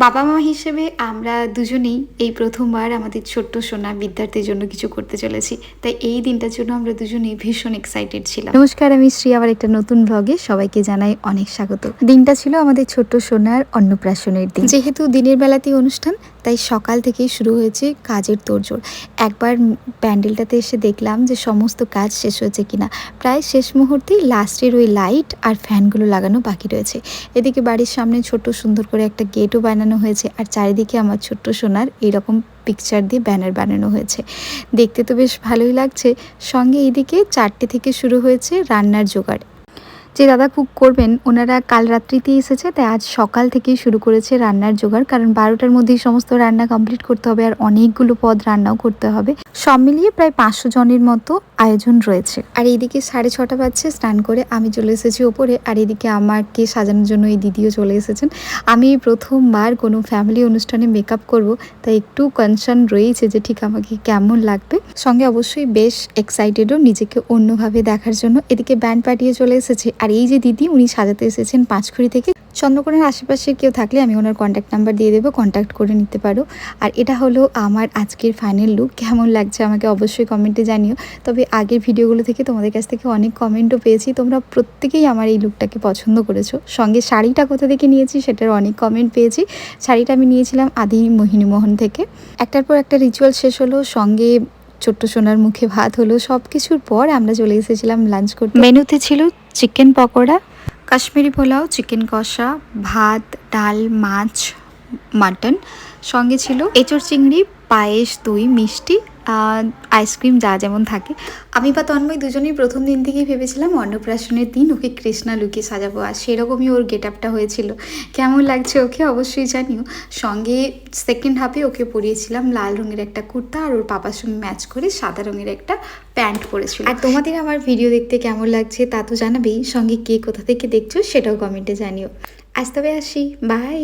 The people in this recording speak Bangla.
বাবা মা হিসেবে আমরা দুজনেই এই প্রথমবার আমাদের ছোট্ট সোনা বিদ্যার্থীর জন্য কিছু করতে চলেছি, তাই এই দিনটার জন্য আমরা দুজনেই ভীষণ এক্সাইটেড ছিলাম। নমস্কার, আমি শ্রী, আবার একটা নতুন ব্লগে সবাইকে জানাই অনেক স্বাগত। দিনটা ছিল আমাদের ছোট্ট সোনার অন্নপ্রাশনের দিন। যেহেতু দিনের বেলাতেই অনুষ্ঠান, তাই সকাল থেকেই শুরু হয়েছে কাজের তোড়জোড়। একবার প্যান্ডেলটাতে এসে দেখলাম যে সমস্ত কাজ শেষ হয়েছে কিনা। প্রায় শেষ মুহূর্তেই লাস্টের ওই লাইট আর ফ্যানগুলো লাগানো বাকি রয়েছে। এদিকে বাড়ির সামনে ছোট্ট সুন্দর করে একটা গেটও বানানো হয়েছে, আর চারিদিকে আমার ছোট্ট সোনার এইরকম পিকচার দিয়ে ব্যানার বানানো হয়েছে। দেখতে তো বেশ ভালোই লাগছে। সঙ্গে এইদিকে 4টে থেকে শুরু হয়েছে রান্নার জোগাড়। যে দাদা কুক করবেন ওনারা কাল রাত্রিতেই এসেছে, তাই আজ সকাল থেকেই শুরু করেছে রান্নার জোগাড়, কারণ 12টার মধ্যেই সমস্ত রান্না কমপ্লিট করতে হবে, আর অনেকগুলো পদ রান্নাও করতে হবে। সব মিলিয়ে প্রায় 500 জনের মতো আয়োজন রয়েছে। আর এইদিকে 6:30 বাজছে, স্নান করে আমি চলে এসেছি ওপরে, আর এদিকে আমাকে সাজানোর জন্য এই দিদিও চলে এসেছেন। আমি প্রথমবার কোনো ফ্যামিলি অনুষ্ঠানে মেকআপ করব, তাই একটু কনসার্ন রয়েছে যে ঠিক আমাকে কেমন লাগবে। সঙ্গে অবশ্যই বেশ এক্সাইটেডও নিজেকে অন্যভাবে দেখার জন্য। এদিকে ব্যান্ড পাঠিয়ে চলে এসেছে, আর এই যে দিদি উনি সাজাতে এসেছেন পাঁচখড়ি থেকে। চন্দ্রকোনার আশেপাশে কেউ থাকলে আমি ওনার কন্ট্যাক্ট নাম্বার দিয়ে দেবো, কন্ট্যাক্ট করে নিতে পারো। আর এটা হলো আমার আজকের ফাইনাল লুক। কেমন লাগছে আমাকে অবশ্যই কমেন্টে জানিও। তবে আগের ভিডিওগুলো থেকে তোমাদের কাছ থেকে অনেক কমেন্টও পেয়েছি, তোমরা প্রত্যেকেই আমার এই লুকটাকে পছন্দ করেছো। সঙ্গে শাড়িটা কোথা থেকে নিয়েছি সেটার অনেক কমেন্ট পেয়েছি। শাড়িটা আমি নিয়েছিলাম আদি মোহিনীমোহন থেকে। একটার পর একটা রিচুয়াল শেষ হলো, সঙ্গে ছোট্ট সোনার মুখে ভাত হলো। সব কিছুর পর আমরা চলে এসেছিলাম লাঞ্চ করতে। মেনুতে ছিল চিকেন পকোড়া, কাশ্মীরি পোলাও, চিকেন কষা, ভাত, ডাল, মাছ, মাটন। সঙ্গে ছিল এঁচড় চিংড়ি, পায়েস, দই, মিষ্টি, আইসক্রিম, যা যেমন থাকে। আমি বা তন্ময় দুজনেই প্রথম দিন থেকেই ভেবেছিলাম অন্নপ্রাশনের দিন ওকে কৃষ্ণা লুকে সাজাবো, আর সেরকমই ওর গেট আপটা হয়েছিল। কেমন লাগছে ওকে অবশ্যই জানিও। সঙ্গে সেকেন্ড হাফে ওকে পরিয়েছিলাম লাল রঙের একটা কুর্তা, আর ওর পাপার সঙ্গে ম্যাচ করে সাদা রঙের একটা প্যান্ট পরেছিল। আর তোমাদের আমার ভিডিও দেখতে কেমন লাগছে তা তো জানাবেই, সঙ্গে কে কোথা থেকে দেখছো সেটাও কমেন্টে জানিও। আজ তবে আসি, বাই।